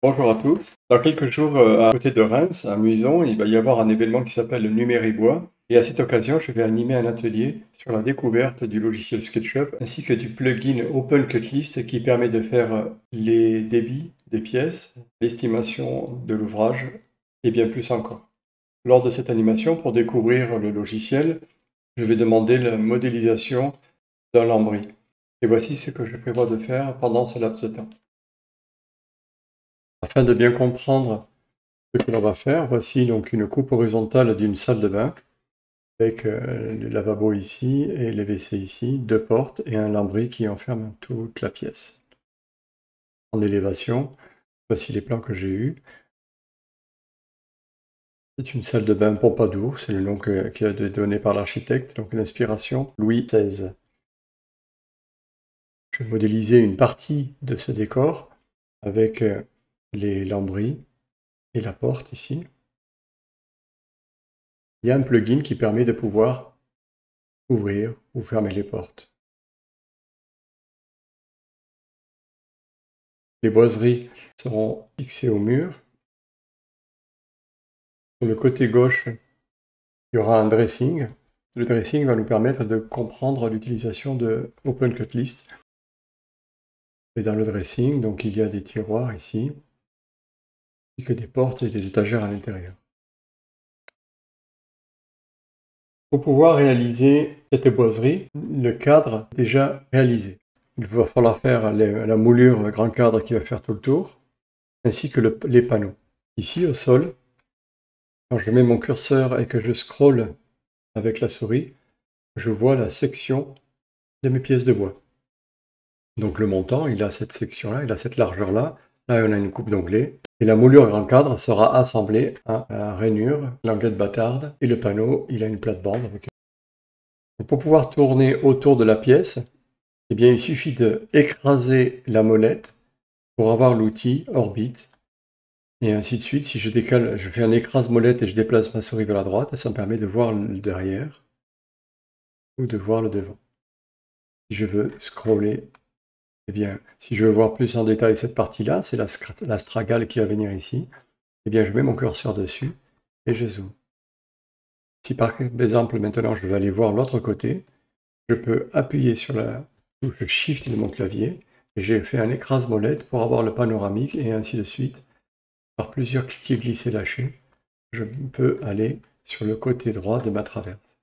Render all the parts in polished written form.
Bonjour à tous. Dans quelques jours, à côté de Reims, à Muison, il va y avoir un événement qui s'appelle le Numéribois. Et à cette occasion, je vais animer un atelier sur la découverte du logiciel SketchUp ainsi que du plugin OpenCutlist qui permet de faire les débits des pièces, l'estimation de l'ouvrage et bien plus encore. Lors de cette animation, pour découvrir le logiciel, je vais demander la modélisation d'un lambris. Et voici ce que je prévois de faire pendant ce laps de temps. Afin de bien comprendre ce que l'on va faire, voici donc une coupe horizontale d'une salle de bain avec le lavabo ici et les WC ici, deux portes et un lambris qui enferme toute la pièce. En élévation, voici les plans que j'ai eus. C'est une salle de bain Pompadour, c'est le nom qui a été donné par l'architecte, donc une inspiration Louis XVI. Je vais modéliser une partie de ce décor avec les lambris et la porte ici. Il y a un plugin qui permet de pouvoir ouvrir ou fermer les portes. Les boiseries seront fixées au mur. Sur le côté gauche, il y aura un dressing. Le dressing va nous permettre de comprendre l'utilisation de OpenCutlist. Et dans le dressing, donc il y a des tiroirs ici, ainsi que des portes et des étagères à l'intérieur. Pour pouvoir réaliser cette boiserie, le cadre est déjà réalisé. Il va falloir faire la moulure grand cadre qui va faire tout le tour, ainsi que les panneaux. Ici, au sol, quand je mets mon curseur et que je scrolle avec la souris, je vois la section de mes pièces de bois. Donc le montant, il a cette section-là, il a cette largeur-là. Là, on a une coupe d'onglet. Et la moulure grand cadre sera assemblée à rainure, languette bâtarde. Et le panneau, il a une plate-bande. Donc, pour pouvoir tourner autour de la pièce, eh bien, il suffit d'écraser la molette pour avoir l'outil orbite. Et ainsi de suite. Si je décale, je fais un écrase-molette et je déplace ma souris vers la droite, ça me permet de voir le derrière ou de voir le devant. Si je veux scroller, eh bien, si je veux voir plus en détail cette partie-là, c'est la stragale qui va venir ici, eh bien, je mets mon curseur dessus et je zoome. Si par exemple, maintenant, je veux aller voir l'autre côté, je peux appuyer sur la touche Shift de mon clavier et j'ai fait un écrase-molette pour avoir le panoramique et ainsi de suite. Par plusieurs cliquets glissés lâchés, je peux aller sur le côté droit de ma traverse.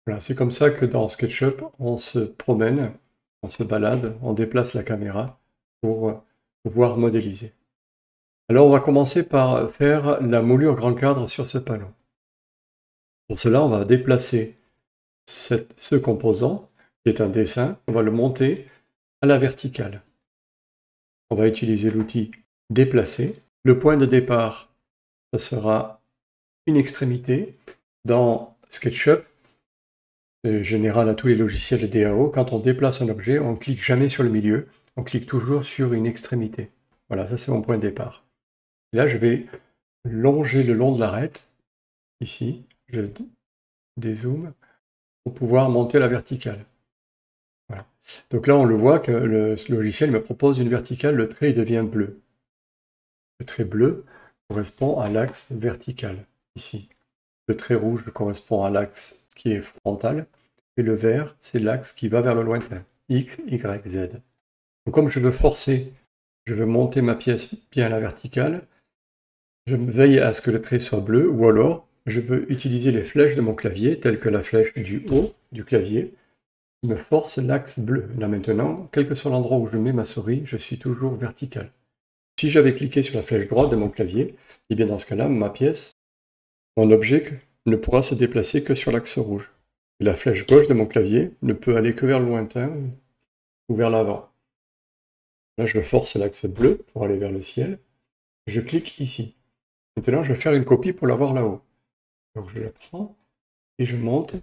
Voilà, c'est comme ça que dans SketchUp, on se promène, on se balade, on déplace la caméra pour pouvoir modéliser. Alors on va commencer par faire la moulure grand cadre sur ce panneau. Pour cela, on va déplacer ce composant, qui est un dessin, on va le monter à la verticale. On va utiliser l'outil déplacer. Le point de départ, ça sera une extrémité. Dans SketchUp, général à tous les logiciels de DAO, quand on déplace un objet, on ne clique jamais sur le milieu, on clique toujours sur une extrémité. Voilà, ça c'est mon point de départ. Et là, je vais longer le long de l'arête, ici, je dézoome, pour pouvoir monter à la verticale. Voilà. Donc là, on le voit que le logiciel me propose une verticale, le trait devient bleu. Le trait bleu correspond à l'axe vertical, ici. Le trait rouge correspond à l'axe qui est frontal, et le vert, c'est l'axe qui va vers le lointain, X, Y, Z. Donc comme je veux forcer, je veux monter ma pièce bien à la verticale, je veille à ce que le trait soit bleu, ou alors je peux utiliser les flèches de mon clavier, telles que la flèche du haut du clavier, qui me force l'axe bleu. Là maintenant, quel que soit l'endroit où je mets ma souris, je suis toujours vertical. Si j'avais cliqué sur la flèche droite de mon clavier, et bien dans ce cas-là, ma pièce, mon objet ne pourra se déplacer que sur l'axe rouge. Et la flèche gauche de mon clavier ne peut aller que vers le lointain ou vers l'avant. Là, je force l'axe bleu pour aller vers le ciel. Je clique ici. Maintenant, je vais faire une copie pour l'avoir là-haut. Donc, je la prends et je monte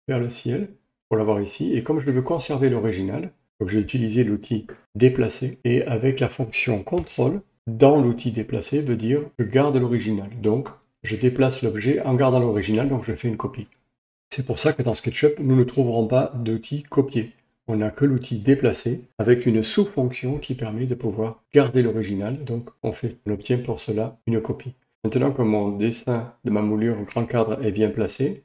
vers le ciel pour l'avoir ici. Et comme je veux conserver l'original, donc je vais utiliser l'outil déplacer. Et avec la fonction contrôle, dans l'outil déplacer veut dire je garde l'original. Donc, je déplace l'objet en gardant l'original, donc je fais une copie. C'est pour ça que dans SketchUp, nous ne trouverons pas d'outil copier. on n'a que l'outil déplacer avec une sous-fonction qui permet de pouvoir garder l'original. Donc on obtient pour cela une copie. Maintenant que mon dessin de ma moulure grand cadre est bien placé,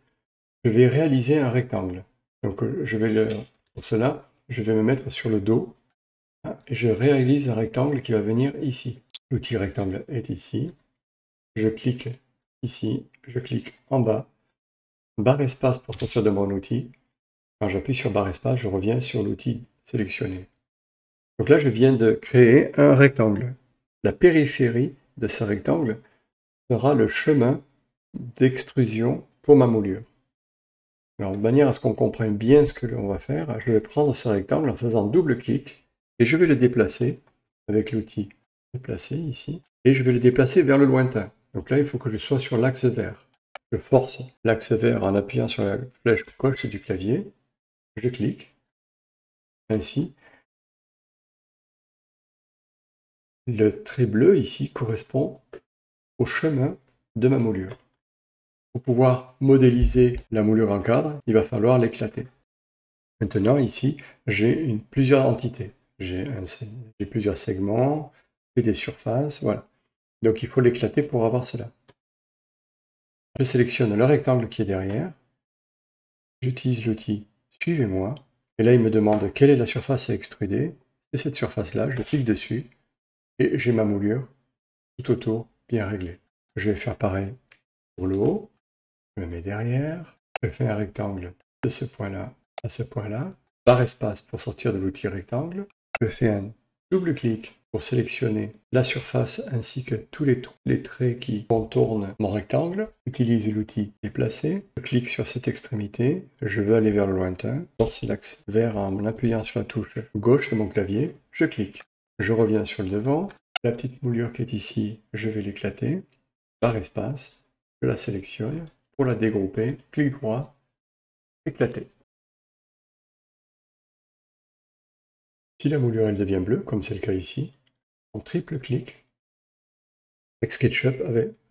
je vais réaliser un rectangle. Donc pour cela, je vais me mettre sur le dos et je réalise un rectangle qui va venir ici. L'outil rectangle est ici. Je clique ici, je clique en bas, barre espace pour sortir de mon outil. Quand j'appuie sur barre espace, je reviens sur l'outil sélectionné. Donc là, je viens de créer un rectangle. La périphérie de ce rectangle sera le chemin d'extrusion pour ma moulure. Alors, de manière à ce qu'on comprenne bien ce que l'on va faire, je vais prendre ce rectangle en faisant double clic et je vais le déplacer avec l'outil déplacer ici et je vais le déplacer vers le lointain. Donc là, il faut que je sois sur l'axe vert. Je force l'axe vert en appuyant sur la flèche gauche du clavier. Je clique. Ainsi, le trait bleu ici correspond au chemin de ma moulure. Pour pouvoir modéliser la moulure en cadre, il va falloir l'éclater. Maintenant, ici, j'ai plusieurs entités. J'ai plusieurs segments, et des surfaces, voilà. Donc il faut l'éclater pour avoir cela. Je sélectionne le rectangle qui est derrière. J'utilise l'outil Suivez-moi. Et là, il me demande quelle est la surface à extruder. C'est cette surface-là, je clique dessus. Et j'ai ma moulure tout autour bien réglée. Je vais faire pareil pour le haut. Je me mets derrière. Je fais un rectangle de ce point-là à ce point-là. Barre espace pour sortir de l'outil rectangle. Je fais un double clic pour sélectionner la surface ainsi que tous les traits qui contournent mon rectangle. J'utilise l'outil déplacer. Je clique sur cette extrémité. Je veux aller vers le lointain. Je force l'axe vert en appuyant sur la touche gauche de mon clavier. Je clique. Je reviens sur le devant. La petite moulure qui est ici, je vais l'éclater. Barre espace. Je la sélectionne. Pour la dégrouper, clic droit, éclater. Si la moulure elle devient bleue, comme c'est le cas ici, on triple clic. Avec SketchUp,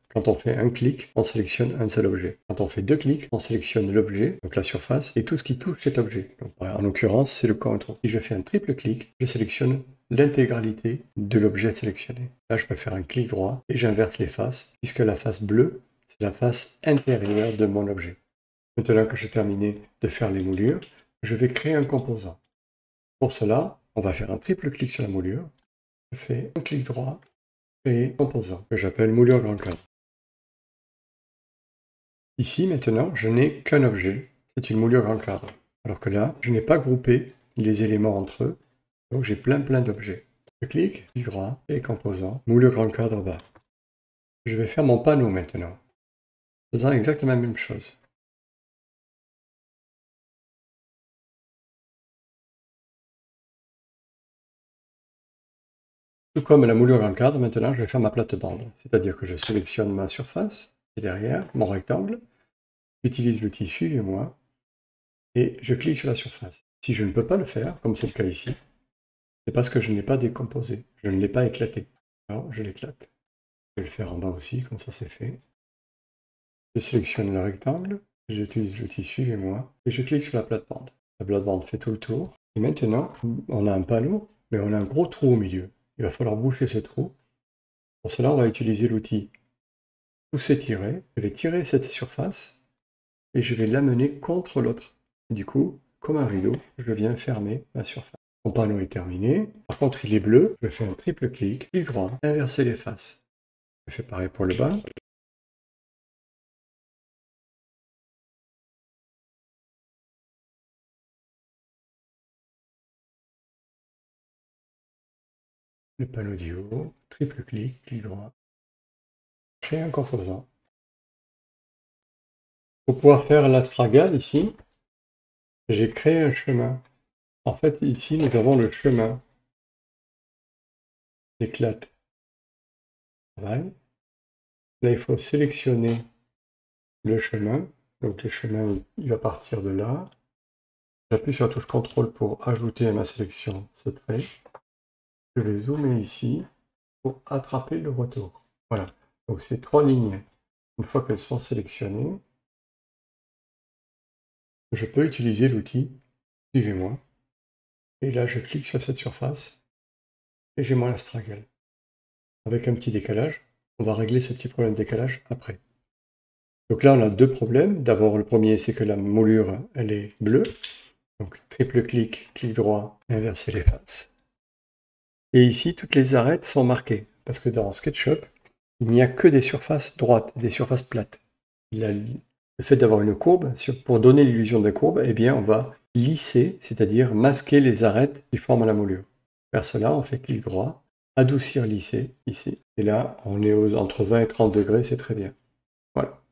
quand on fait un clic, on sélectionne un seul objet. Quand on fait deux clics, on sélectionne l'objet, donc la surface, et tout ce qui touche cet objet. Donc, en l'occurrence, c'est le contour. Si je fais un triple clic, je sélectionne l'intégralité de l'objet sélectionné. Là, je peux faire un clic droit et j'inverse les faces, puisque la face bleue, c'est la face intérieure de mon objet. Maintenant que j'ai terminé de faire les moulures, je vais créer un composant. Pour cela, on va faire un triple clic sur la moulure. Je fais un clic droit et composant, que j'appelle moulure grand cadre. Ici, maintenant, je n'ai qu'un objet, c'est une moulure grand cadre. Alors que là, je n'ai pas groupé les éléments entre eux, donc j'ai plein d'objets. Je clic droit et composant, moulure grand cadre bas. Je vais faire mon panneau maintenant, faisant exactement la même chose. Tout comme la moulure grand cadre, maintenant je vais faire ma plate-bande. C'est-à-dire que je sélectionne ma surface, et derrière, mon rectangle, j'utilise l'outil Suivez-moi, et je clique sur la surface. Si je ne peux pas le faire, comme c'est le cas ici, c'est parce que je ne l'ai pas décomposé, je ne l'ai pas éclaté. Alors je l'éclate. Je vais le faire en bas aussi, comme ça c'est fait. Je sélectionne le rectangle, j'utilise l'outil Suivez-moi, et je clique sur la plate-bande. La plate-bande fait tout le tour. Et maintenant, on a un panneau, mais on a un gros trou au milieu. Il va falloir boucher ce trou. Pour cela, on va utiliser l'outil Pousser tirer. Je vais tirer cette surface et je vais l'amener contre l'autre. Du coup, comme un rideau, je viens fermer ma surface. Mon panneau est terminé. Par contre, il est bleu. Je fais un triple clic, clic droit, inverser les faces. Je fais pareil pour le bas. Le panneau du haut, triple clic, clic droit. Créer un composant. Pour pouvoir faire l'astragale ici, j'ai créé un chemin. En fait, ici, nous avons le chemin. Éclate. Travail. Là, il faut sélectionner le chemin. Donc, le chemin, il va partir de là. J'appuie sur la touche CTRL pour ajouter à ma sélection ce trait. Je vais zoomer ici pour attraper le retour. Voilà. Donc, ces trois lignes, une fois qu'elles sont sélectionnées, je peux utiliser l'outil Suivez-moi. Et là, je clique sur cette surface et j'ai mon astragal. Avec un petit décalage, on va régler ce petit problème de décalage après. Donc là, on a deux problèmes. D'abord, le premier, c'est que la moulure, elle est bleue. Donc, triple clic, clic droit, inverser les faces. Et ici, toutes les arêtes sont marquées, parce que dans SketchUp, il n'y a que des surfaces droites, des surfaces plates. Le fait d'avoir une courbe, pour donner l'illusion de courbe, eh bien, on va lisser, c'est-à-dire masquer les arêtes qui forment la moulure. Pour faire cela, on fait clic droit, adoucir lisser, ici. Et là, on est entre 20 et 30 degrés, c'est très bien. Voilà.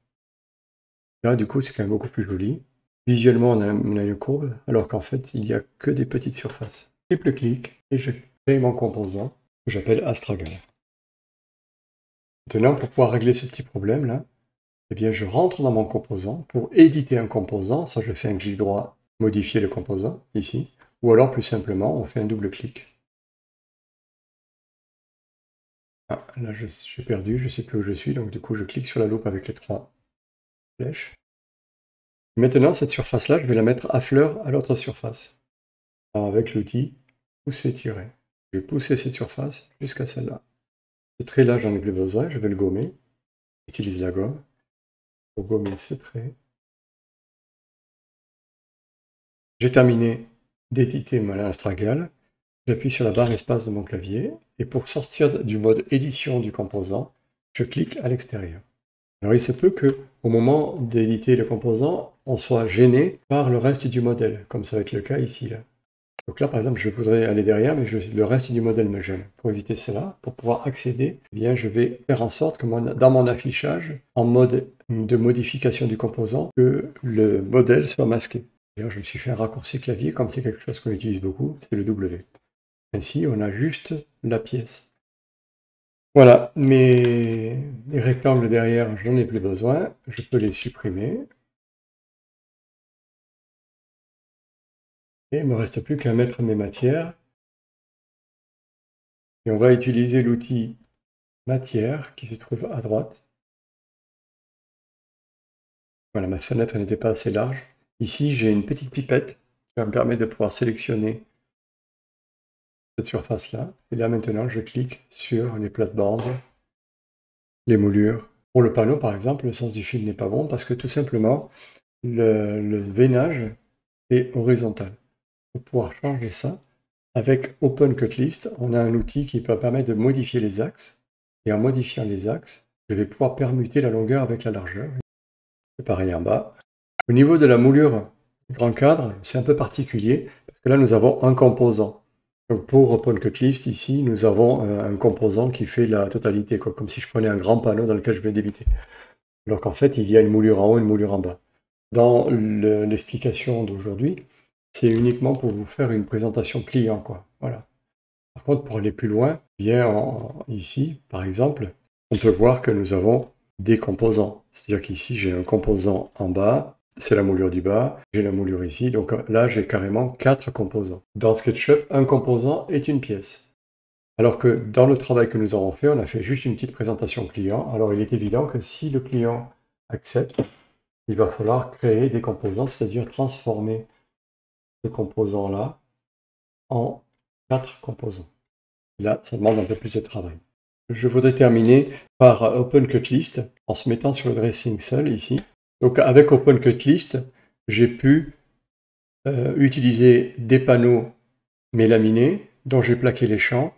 Là, du coup, c'est quand même beaucoup plus joli. Visuellement, on a une courbe, alors qu'en fait, il n'y a que des petites surfaces. Triple clic, et je crée mon composant, que j'appelle astragal. Maintenant, pour pouvoir régler ce petit problème-là, eh bien, je rentre dans mon composant. Pour éditer un composant, soit je fais un clic droit, modifier le composant, ici, ou alors, plus simplement, on fait un double clic. Ah, là, j'ai perdu, je ne sais plus où je suis, donc du coup, je clique sur la loupe avec les 3 flèches. Maintenant, cette surface-là, je vais la mettre à fleur à l'autre surface. Alors, avec l'outil pousser-tirer. Je vais pousser cette surface jusqu'à celle-là. Ce trait-là, j'en ai plus besoin, je vais le gommer. J'utilise la gomme pour gommer ce trait. J'ai terminé d'éditer mon astragal. J'appuie sur la barre espace de mon clavier et pour sortir du mode édition du composant, je clique à l'extérieur. Alors il se peut que au moment d'éditer le composant, on soit gêné par le reste du modèle, comme ça va être le cas ici. Là. Donc là, par exemple, je voudrais aller derrière, mais le reste du modèle me gêne. Pour éviter cela, pour pouvoir accéder, eh bien, je vais faire en sorte que dans mon affichage, en mode de modification du composant, que le modèle soit masqué. D'ailleurs, je me suis fait un raccourci clavier, comme c'est quelque chose qu'on utilise beaucoup, c'est le W. Ainsi, on a juste la pièce. Voilà, mes rectangles derrière, je n'en ai plus besoin, je peux les supprimer. Et il ne me reste plus qu'à mettre mes matières. Et on va utiliser l'outil matière qui se trouve à droite. Voilà, ma fenêtre n'était pas assez large. Ici, j'ai une petite pipette qui va me permettre de pouvoir sélectionner cette surface-là. Et là, maintenant, je clique sur les plates-bandes, les moulures. Pour le panneau, par exemple, le sens du fil n'est pas bon parce que tout simplement, le veinage est horizontal. Pour pouvoir changer ça, avec Open Cut List, on a un outil qui peut permettre de modifier les axes. Et en modifiant les axes, je vais pouvoir permuter la longueur avec la largeur. C'est pareil en bas. Au niveau de la moulure grand cadre, c'est un peu particulier, parce que là, nous avons un composant. Donc pour Open Cut List, ici, nous avons un composant qui fait la totalité, quoi, comme si je prenais un grand panneau dans lequel je vais débiter. Alors qu'en fait, il y a une moulure en haut et une moulure en bas. Dans l'explication d'aujourd'hui, c'est uniquement pour vous faire une présentation client, quoi. Voilà. Par contre, pour aller plus loin, bien ici, par exemple, on peut voir que nous avons des composants. C'est-à-dire qu'ici, j'ai un composant en bas, c'est la moulure du bas, j'ai la moulure ici, donc là, j'ai carrément 4 composants. Dans SketchUp, un composant est une pièce. Alors que dans le travail que nous avons fait, on a fait juste une petite présentation client. Alors il est évident que si le client accepte, il va falloir créer des composants, c'est-à-dire transformer ce composant-là en 4 composants. Là, ça demande un peu plus de travail. Je voudrais terminer par Open Cut List en se mettant sur le dressing seul ici. Donc avec Open Cut List, j'ai pu utiliser des panneaux mélaminés dont j'ai plaqué les champs.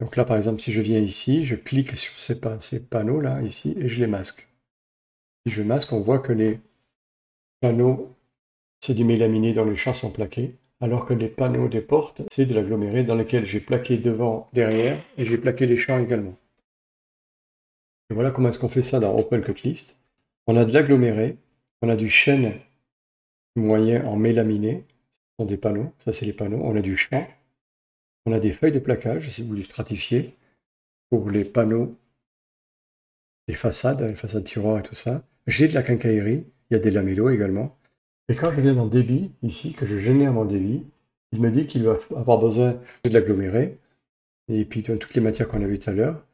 Donc là par exemple si je viens ici, je clique sur ces panneaux là ici et je les masque. Si je masque, on voit que les panneaux c'est du mélaminé dont les champs sont plaqués, alors que les panneaux des portes, c'est de l'aggloméré dans lequel j'ai plaqué devant, derrière, et j'ai plaqué les champs également. Et voilà comment est-ce qu'on fait ça dans Open Cut List. On a de l'aggloméré, on a du chêne moyen en mélaminé, ce sont des panneaux, ça c'est les panneaux, on a du champ, on a des feuilles de plaquage, si vous voulez stratifier, pour les panneaux, les façades tiroirs et tout ça. J'ai de la quincaillerie, il y a des lamellos également. Et quand je viens dans débit, ici, que je génère mon débit, il me dit qu'il va avoir besoin de l'aggloméré, et puis de toutes les matières qu'on a vues tout à l'heure.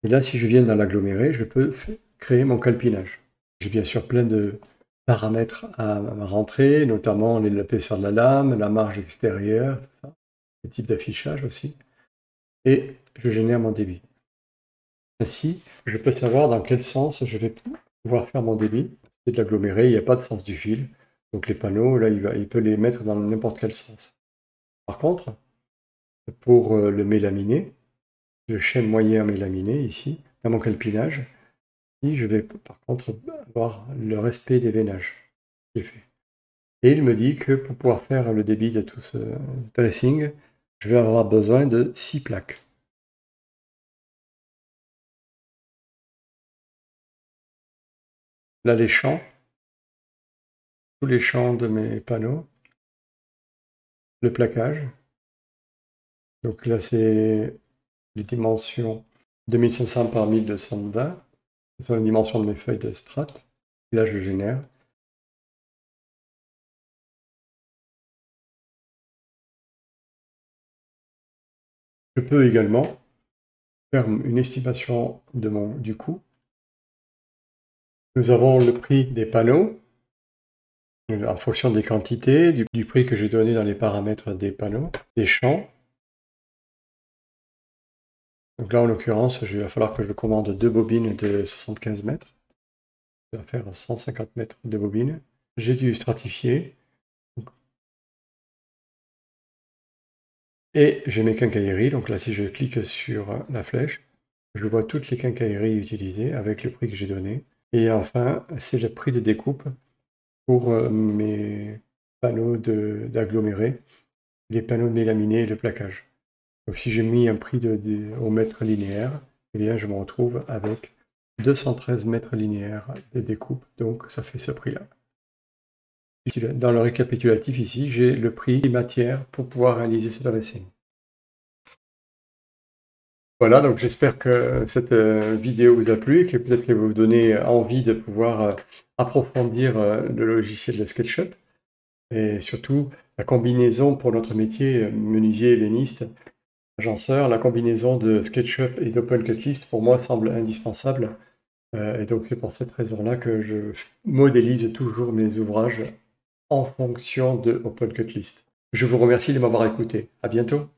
Et là, si je viens dans l'aggloméré, je peux créer mon calpinage. J'ai bien sûr plein de paramètres à rentrer, notamment l'épaisseur de la lame, la marge extérieure, tout ça, les types d'affichage aussi, et je génère mon débit. Ainsi, je peux savoir dans quel sens je vais pouvoir faire mon débit. C'est de l'aggloméré, il n'y a pas de sens du fil, donc les panneaux, là, il peut les mettre dans n'importe quel sens. Par contre, pour le mélaminé, le chêne moyen mélaminé, ici, dans mon calpinage, je vais par contre avoir le respect des veinages qui est fait. Et il me dit que pour pouvoir faire le débit de tout ce dressing, je vais avoir besoin de 6 plaques. Là, les champs, tous les champs de mes panneaux, le plaquage. Donc là, c'est les dimensions 2500 par 1220. Ce sont les dimensions de mes feuilles de strat. Et là, je génère. Je peux également faire une estimation du coût. Nous avons le prix des panneaux, en fonction des quantités, du prix que j'ai donné dans les paramètres des panneaux, des champs. Donc là, en l'occurrence, il va falloir que je commande 2 bobines de 75 mètres. Ça va faire 150 mètres de bobines. J'ai dû stratifier. Et j'ai mes quincailleries. Donc là, si je clique sur la flèche, je vois toutes les quincailleries utilisées avec le prix que j'ai donné. Et enfin, c'est le prix de découpe pour mes panneaux d'aggloméré, les panneaux de mélaminés et le plaquage. Donc si j'ai mis un prix au mètre linéaire, eh bien je me retrouve avec 213 mètres linéaires de découpe, donc ça fait ce prix-là. Dans le récapitulatif ici, j'ai le prix des matières pour pouvoir réaliser ce dressing. Voilà, donc j'espère que cette vidéo vous a plu et que peut-être qu'elle va vous donner envie de pouvoir approfondir le logiciel de SketchUp. Et surtout, la combinaison pour notre métier, menuisier, ébéniste, agenceur, la combinaison de SketchUp et d'OpenCutList, pour moi, semble indispensable. Et donc, c'est pour cette raison-là que je modélise toujours mes ouvrages en fonction de OpenCutList. Je vous remercie de m'avoir écouté. À bientôt.